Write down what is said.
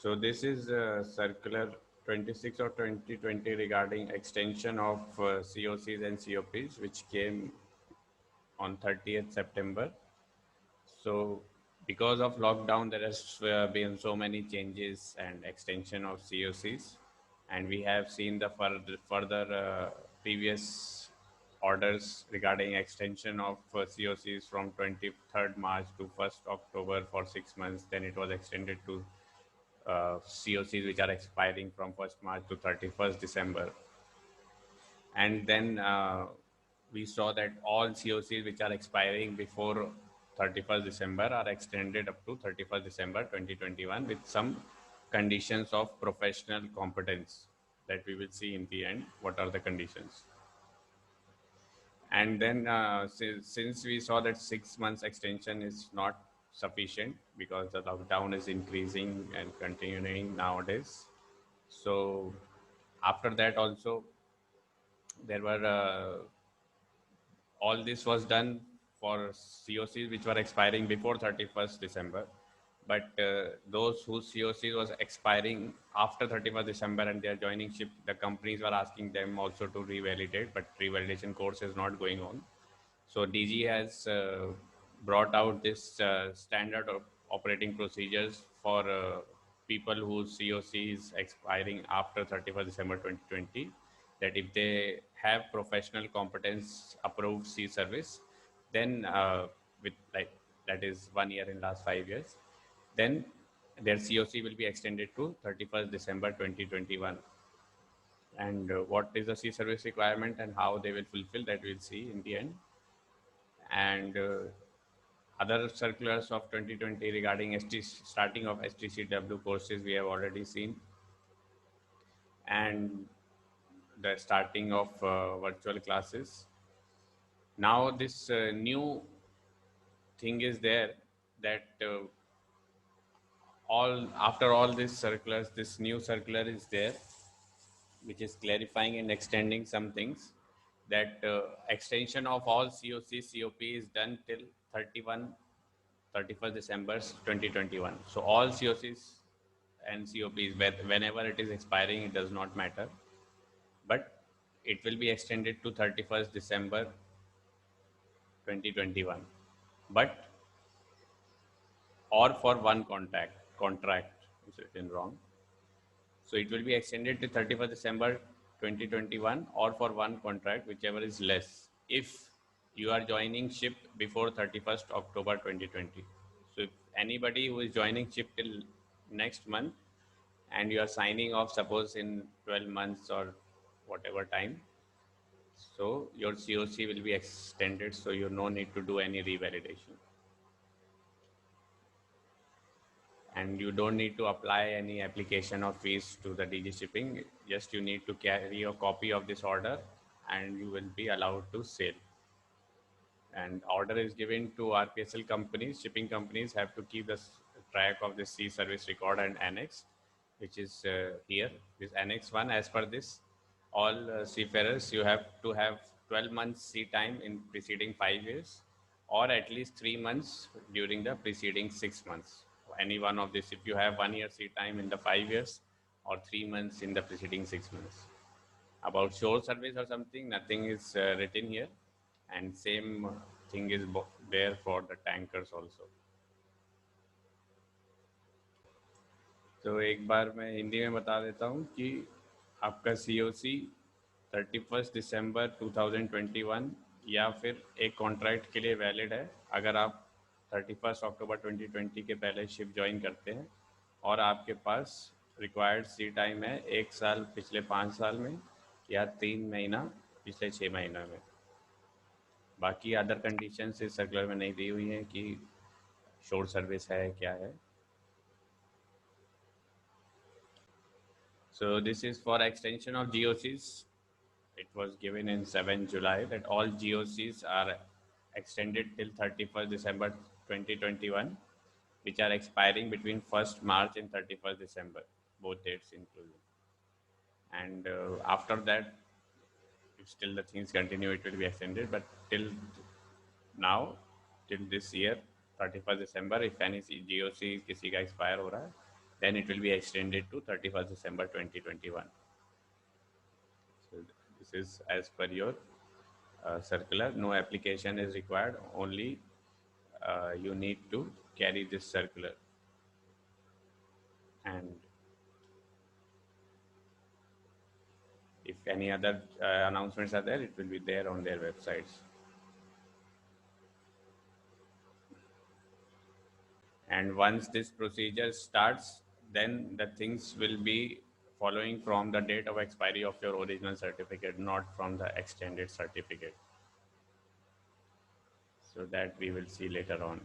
So this is circular 26 of 2020 regarding extension of COCs and COPs, which came on 30th September. So because of lockdown, there has been so many changes and extension of COCs, and we have seen the further previous orders regarding extension of COCs from 23rd March to 1st October for 6 months. Then it was extended to COCs which are expiring from 1st March to 31st December. And then we saw that all COCs which are expiring before 31st December are extended up to 31st December 2021 with some conditions of professional competence that we will see in the end. What are the conditions? And then since we saw that 6 months extension is not sufficient because the lockdown is increasing and continuing nowadays. So after that also there were all this was done for COCs which were expiring before 31st December. But those whose COC was expiring after 31st December and they are joining ship, the companies were asking them also to revalidate, but revalidation course is not going on. So DG has brought out this standard of operating procedures for people whose COC is expiring after 31st December 2020, that if they have professional competence approved C service, then with like that is 1 year in last 5 years, then their COC will be extended to 31st December 2021. And what is the C service requirement and how they will fulfill that we'll see in the end. And other circulars of 2020 regarding starting of STCW courses we have already seen, and the starting of virtual classes. Now this new thing is there that all after all these circulars, this new circular is there which is clarifying and extending some things, that extension of all COC COP is done till 31st December 2021. So all COCs and COPs, whenever it is expiring, it does not matter, but it will be extended to 31st December 2021. But or for one contract is written wrong. So it will be extended to 31st December 2021 or for one contract, whichever is less, if you are joining ship before 31st October 2020. So if anybody who is joining ship till next month and you are signing off, suppose in 12 months or whatever time, so your COC will be extended, so you no need to do any revalidation. And you don't need to apply any application or fees to the DG shipping. Just you need to carry a copy of this order and you will be allowed to sail. And order is given to RPSL companies. Shipping companies have to keep the track of the sea service record and annex, which is here, this annex 1. As per this, all seafarers, you have to have 12 months sea time in preceding 5 years, or at least 3 months during the preceding 6 months. Any one of this, if you have 1 year sea time in the 5 years or 3 months in the preceding 6 months. About shore service or something, nothing is written here, and same thing is there for the tankers also. तो एक बार मैं हिंदी में बता देता हूँ कि आपका COC 31st December 2021 या फिर एक कॉन्ट्रैक्ट के लिए वैलिड है अगर आप 31st October 2020 के पहले शिप ज्वाइन करते हैं और आपके पास रिक्वायर्ड सी टाइम है 1 साल पिछले 5 साल में या 3 महीना पिछले 6 महीना में. बाकी अदर कंडीशंस इस सर्कुलर में नहीं दी हुई हैं कि शोर सर्विस है क्या है. So this is for extension of GOCs. It was given in 7 July that all GOCs are extended till 31st December 2021, which are expiring between 1st March and 31st December, both dates included. And after that, if still the things continue, it will be extended. But till now, till this year, 31st December, if any GOC किसी का expire हो रहा है, then it will be extended to 31st December 2021. So this is as per your circular. No application is required, only you need to carry this circular. And if any other announcements are there, it will be there on their websites. And once this procedure starts, then the things will be following from the date of expiry of your original certificate, not from the extended certificate. So that we will see later on.